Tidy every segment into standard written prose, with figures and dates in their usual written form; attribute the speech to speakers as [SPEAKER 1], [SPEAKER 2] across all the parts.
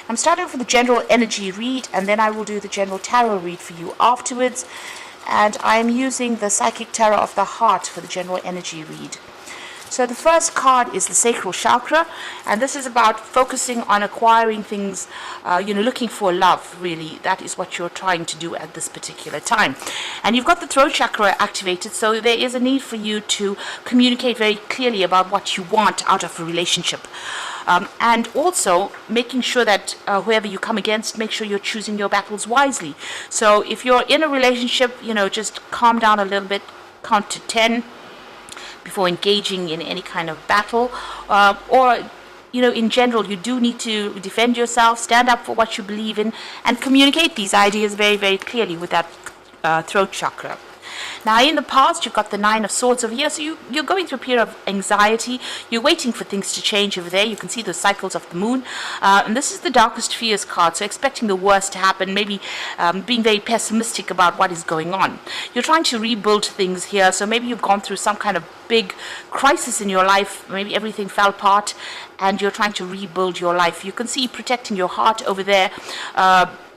[SPEAKER 1] I'm starting off with the general energy read, and then I will do the general tarot read for you afterwards. And I am using the Psychic Tarot of the Heart for the general energy read. So the first card is the sacral chakra, and this is about focusing on acquiring things, looking for love, really. That is what you're trying to do at this particular time. And you've got the throat chakra activated, so there is a need for you to communicate very clearly about what you want out of a relationship. And also making sure that whoever you come against, make sure you're choosing your battles wisely. So if you're in a relationship, just calm down a little bit, count to 10 before engaging in any kind of battle, or in general, you do need to defend yourself, stand up for what you believe in, and communicate these ideas very, very clearly with that throat chakra. Now, in the past, you've got the Nine of Swords over here, so you're going through a period of anxiety. You're waiting for things to change over there. You can see the cycles of the moon. And this is the Darkest Fears card, so expecting the worst to happen, maybe being very pessimistic about what is going on. You're trying to rebuild things here, so maybe you've gone through some kind of big crisis in your life. Maybe everything fell apart, and you're trying to rebuild your life. You can see protecting your heart over there.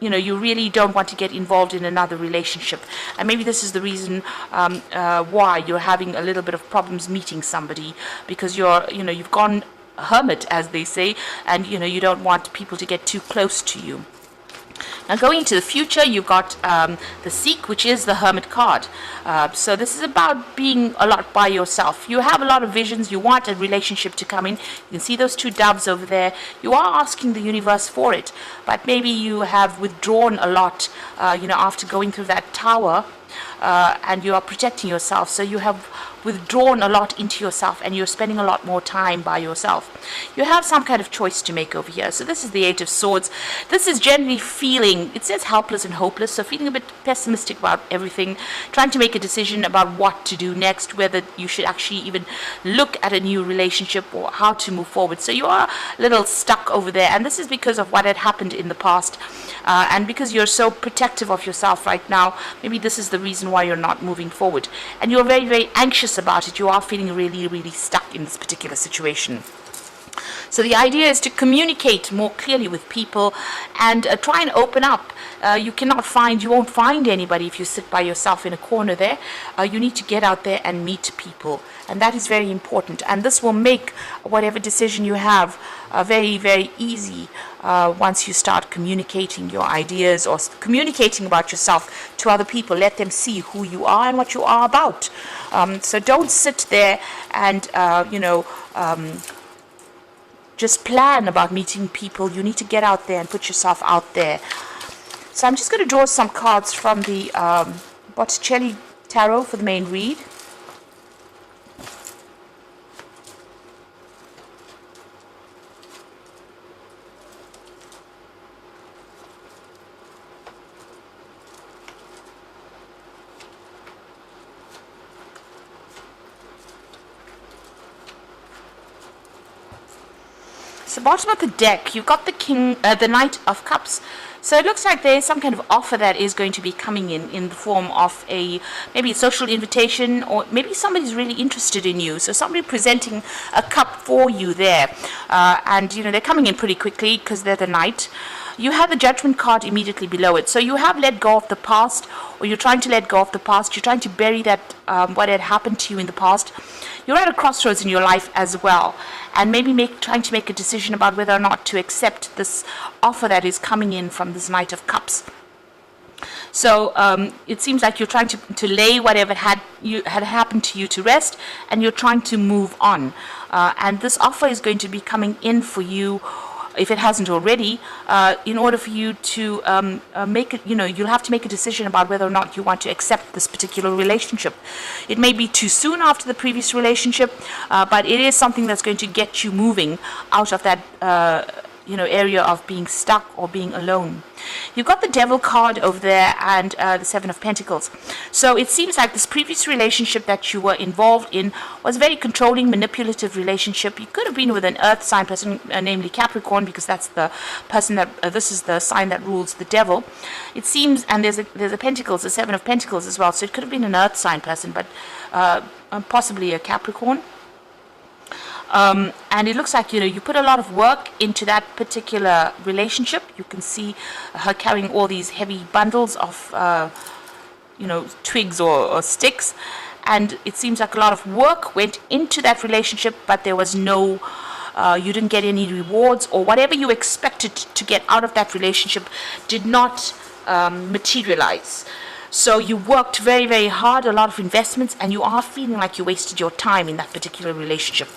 [SPEAKER 1] You really don't want to get involved in another relationship, and maybe this is the reason why you're having a little bit of problems meeting somebody, because you've gone hermit, as they say, and you don't want people to get too close to you. Now, going into the future, you've got the Seek, which is the Hermit card. So this is about being a lot by yourself. You have a lot of visions. You want a relationship to come in. You can see those two doves over there. You are asking the universe for it, but maybe you have withdrawn a lot, after going through that tower, and you are protecting yourself. So you have withdrawn a lot into yourself, and you're spending a lot more time by yourself. You have some kind of choice to make over here. So this is the Eight of Swords. This is generally feeling, it says helpless and hopeless, so feeling a bit pessimistic about everything, trying to make a decision about what to do next, whether you should actually even look at a new relationship or how to move forward. So you are a little stuck over there, and this is because of what had happened in the past, and because you're so protective of yourself right now. Maybe this is the reason why you're not moving forward, and you're very, very anxious about it. You are feeling really, really stuck in this particular situation. So the idea is to communicate more clearly with people and try and open up. You won't find anybody if you sit by yourself in a corner there. You need to get out there and meet people, and that is very important. And this will make whatever decision you have very, very easy once you start communicating your ideas or communicating about yourself to other people. Let them see who you are and what you are about. So don't sit there and just plan about meeting people. You need to get out there and put yourself out there. So I'm just going to draw some cards from the Botticelli Tarot for the main read. So bottom of the deck, you've got the Knight of Cups. So it looks like there is some kind of offer that is going to be coming in the form of maybe a social invitation, or maybe somebody's really interested in you. So somebody presenting a cup for you there, and they're coming in pretty quickly because they're the Knight. You have the Judgment card immediately below it. So you have let go of the past, or you're trying to let go of the past. You're trying to bury that what had happened to you in the past. You're at a crossroads in your life as well, and maybe trying to make a decision about whether or not to accept this offer that is coming in from this Knight of Cups. So it seems like you're trying to lay whatever had happened to you to rest, and you're trying to move on. And this offer is going to be coming in for you, if it hasn't already, in order for you to make it, you'll have to make a decision about whether or not you want to accept this particular relationship. It may be too soon after the previous relationship, but it is something that's going to get you moving out of that area of being stuck or being alone. You've got the Devil card over there, and the Seven of Pentacles. So it seems like this previous relationship that you were involved in was a very controlling, manipulative relationship. You could have been with an earth sign person, namely Capricorn, because that's the person that this is the sign that rules the devil. It seems, and there's a Pentacles, the Seven of Pentacles as well. So it could have been an earth sign person, but possibly a Capricorn. And it looks like, you put a lot of work into that particular relationship. You can see her carrying all these heavy bundles of, twigs or sticks. And it seems like a lot of work went into that relationship, but there was no, you didn't get any rewards, or whatever you expected to get out of that relationship did not materialize. So you worked very, very hard, a lot of investments, and you are feeling like you wasted your time in that particular relationship.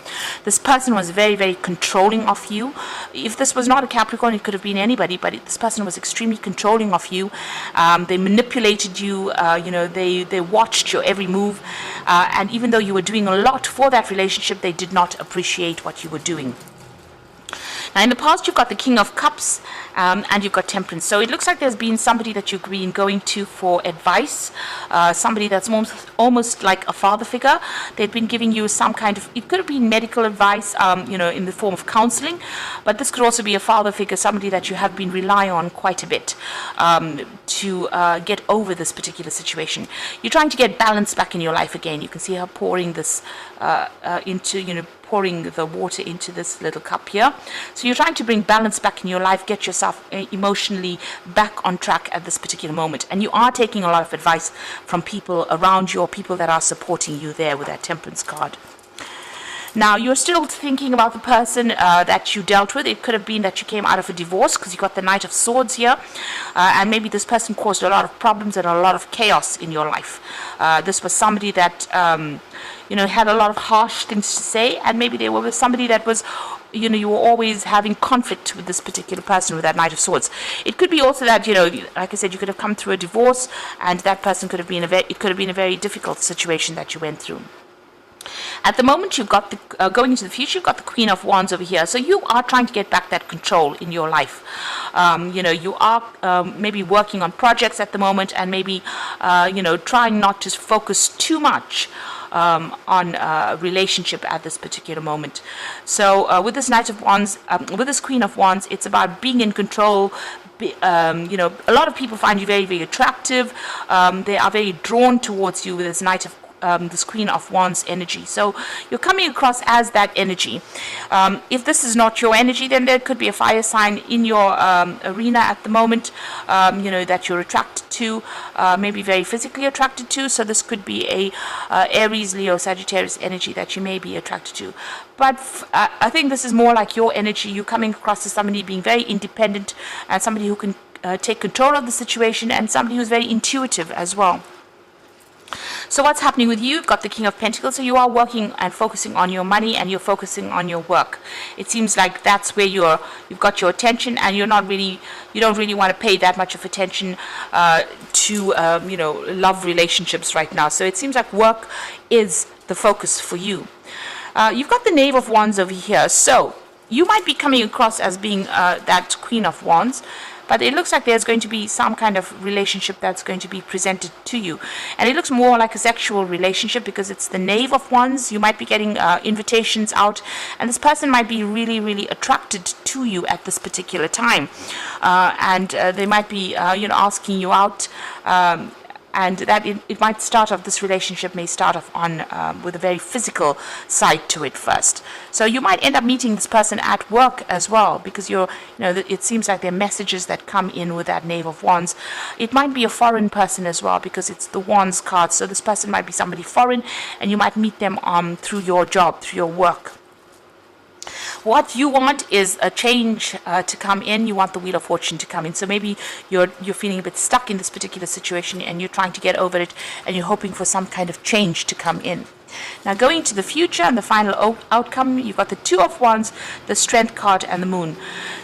[SPEAKER 1] This person was very, very controlling of you. If this was not a Capricorn, it could have been anybody, but this person was extremely controlling of you. They manipulated you, they watched your every move, and even though you were doing a lot for that relationship, they did not appreciate what you were doing. Now, in the past, you've got the King of Cups, and you've got Temperance. So it looks like there's been somebody that you've been going to for advice, somebody that's almost like a father figure. They've been giving you some kind of, it could have been medical advice, in the form of counseling, but this could also be a father figure, somebody that you have been relying on quite a bit to get over this particular situation. You're trying to get balance back in your life again. You can see her pouring this pouring the water into this little cup here. So you're trying to bring balance back in your life, get yourself emotionally back on track at this particular moment. And you are taking a lot of advice from people around you, or people that are supporting you there with that Temperance card. Now, you're still thinking about the person that you dealt with. It could have been that you came out of a divorce, because you got the Knight of Swords here. And maybe this person caused a lot of problems and a lot of chaos in your life. This was somebody that had a lot of harsh things to say, and maybe they were with somebody that was, you were always having conflict with this particular person with that Knight of Swords. It could be also that, like I said, you could have come through a divorce, and that person could have been it could have been a very difficult situation that you went through. At the moment, you've got the going into the future, you've got the Queen of Wands over here. So you are trying to get back that control in your life. You are maybe working on projects at the moment, and maybe trying not to focus too much on a relationship at this particular moment. So with this Knight of Wands, with this Queen of Wands, it's about being in control. A lot of people find you very, very attractive. They are very drawn towards you with this this Queen of Wands energy. So you're coming across as that energy. If this is not your energy, then there could be a fire sign in your arena at the moment, that you're attracted to, maybe very physically attracted to. So this could be a Aries, Leo, Sagittarius energy that you may be attracted to. But I think this is more like your energy. You're coming across as somebody being very independent, and somebody who can take control of the situation, and somebody who's very intuitive as well. So what's happening with you? You've got the King of Pentacles, so you are working and focusing on your money, and you're focusing on your work. It seems like that's where you've got your attention, and you don't really want to pay that much of attention to love relationships right now. So it seems like work is the focus for you. You've got the Knave of Wands over here, so you might be coming across as being that Queen of Wands, but it looks like there's going to be some kind of relationship that's going to be presented to you. And it looks more like a sexual relationship, because it's the Knave of Wands. You might be getting invitations out, and this person might be really, really attracted to you at this particular time. And they might be, asking you out. And that it might start off, this relationship may start off on with a very physical side to it first. So you might end up meeting this person at work as well, because it seems like there are messages that come in with that Knave of Wands. It might be a foreign person as well, because it's the Wands card. So this person might be somebody foreign, and you might meet them through your job, through your work. What you want is a change to come in. You want the Wheel of Fortune to come in. So maybe you're feeling a bit stuck in this particular situation, and you're trying to get over it, and you're hoping for some kind of change to come in. Now, going to the future and the final outcome, you've got the Two of Wands, the Strength card, and the Moon.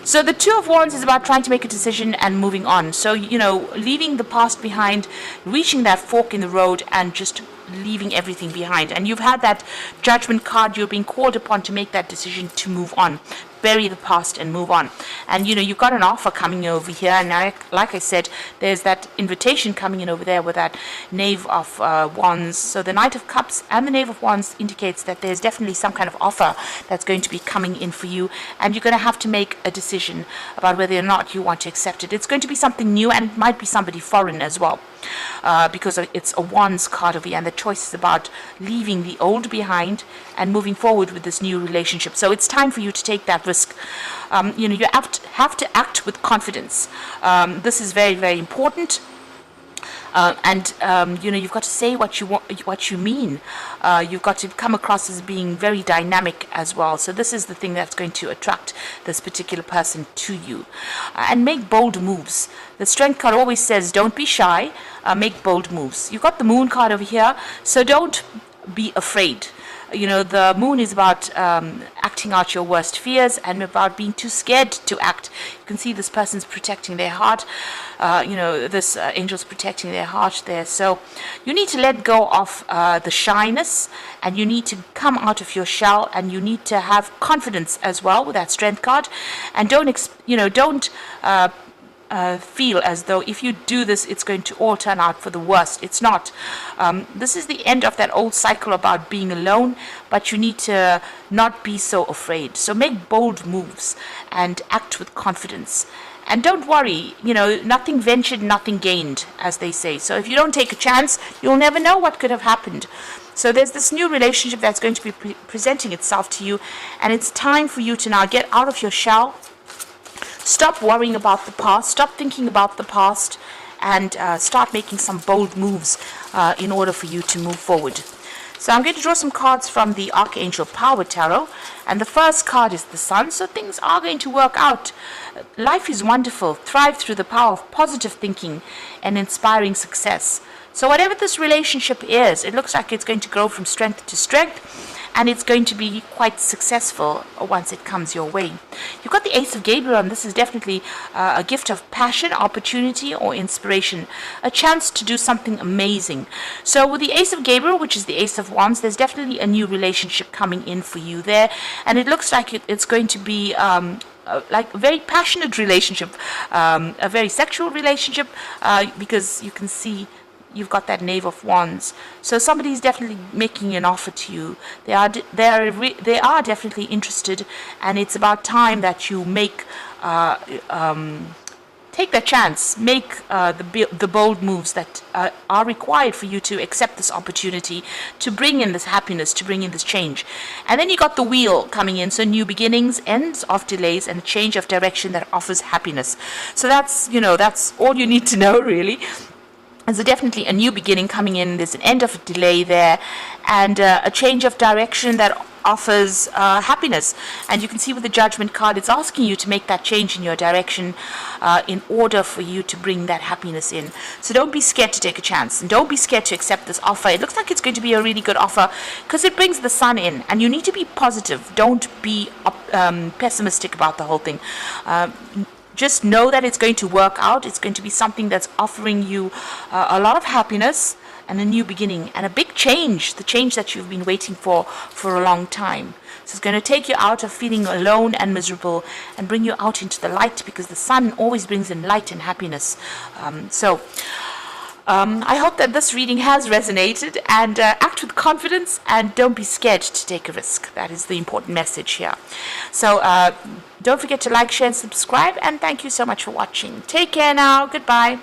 [SPEAKER 1] So the Two of Wands is about trying to make a decision and moving on. So, leaving the past behind, reaching that fork in the road, and just leaving everything behind. And you've had that Judgment card. You're being called upon to make that decision to move on. Bury the past and move on. And you've got an offer coming over here, and like I said, there's that invitation coming in over there with that Knave of Wands. So the Knight of Cups and the Knave of Wands indicates that there's definitely some kind of offer that's going to be coming in for you, and you're going to have to make a decision about whether or not you want to accept it. It's going to be something new, and it might be somebody foreign as well. because it's a Wands card over here, and the choice is about leaving the old behind and moving forward with this new relationship. So it's time for you to take that risk. You have to act with confidence. This is very, very important. You've got to say what you want, what you mean. You've got to come across as being very dynamic as well. So this is the thing that's going to attract this particular person to you. And make bold moves. The Strength card always says, don't be shy, make bold moves. You've got the Moon card over here, so don't be afraid. The Moon is about acting out your worst fears and about being too scared to act. You can see this person's protecting their heart. This angel's protecting their heart there. So you need to let go of the shyness, and you need to come out of your shell, and you need to have confidence as well with that Strength card. And don't feel as though if you do this, it's going to all turn out for the worst. It's not. This is the end of that old cycle about being alone, but you need to not be so afraid. So make bold moves and act with confidence. And don't worry, nothing ventured, nothing gained, as they say. So if you don't take a chance, you'll never know what could have happened. So there's this new relationship that's going to be presenting itself to you, and it's time for you to now get out of your shell. Stop worrying about the past, stop thinking about the past, and start making some bold moves in order for you to move forward. So I'm going to draw some cards from the Archangel Power Tarot, and the first card is the Sun. So things are going to work out. Life is wonderful. Thrive through the power of positive thinking and inspiring success. So whatever this relationship is, it looks like it's going to grow from strength to strength, and it's going to be quite successful once it comes your way. You've got the Ace of Gabriel, and this is definitely a gift of passion, opportunity, or inspiration, a chance to do something amazing. So with the Ace of Gabriel, which is the Ace of Wands, there's definitely a new relationship coming in for you there, and it looks like it's going to be like a very passionate relationship, a very sexual relationship, because you can see you've got that Knave of Wands. So somebody's definitely making an offer to you. They are definitely interested, and it's about time that you make take that chance, make the bold moves that are required for you to accept this opportunity, to bring in this happiness, to bring in this change. And then you got the Wheel coming in, so new beginnings, ends of delays, and a change of direction that offers happiness. So that's all you need to know, really. There's definitely a new beginning coming in. There's an end of a delay there, and a change of direction that offers happiness. And you can see with the Judgment card, it's asking you to make that change in your direction in order for you to bring that happiness in. So don't be scared to take a chance, and don't be scared to accept this offer. It looks like it's going to be a really good offer because it brings the Sun in, and you need to be positive. Don't be pessimistic about the whole thing. Just know that it's going to work out. It's going to be something that's offering you a lot of happiness and a new beginning and a big change, the change that you've been waiting for a long time. So it's going to take you out of feeling alone and miserable and bring you out into the light, because the Sun always brings in light and happiness. I hope that this reading has resonated, and act with confidence and don't be scared to take a risk. That is the important message here. So don't forget to like, share, and subscribe, and thank you so much for watching. Take care now. Goodbye.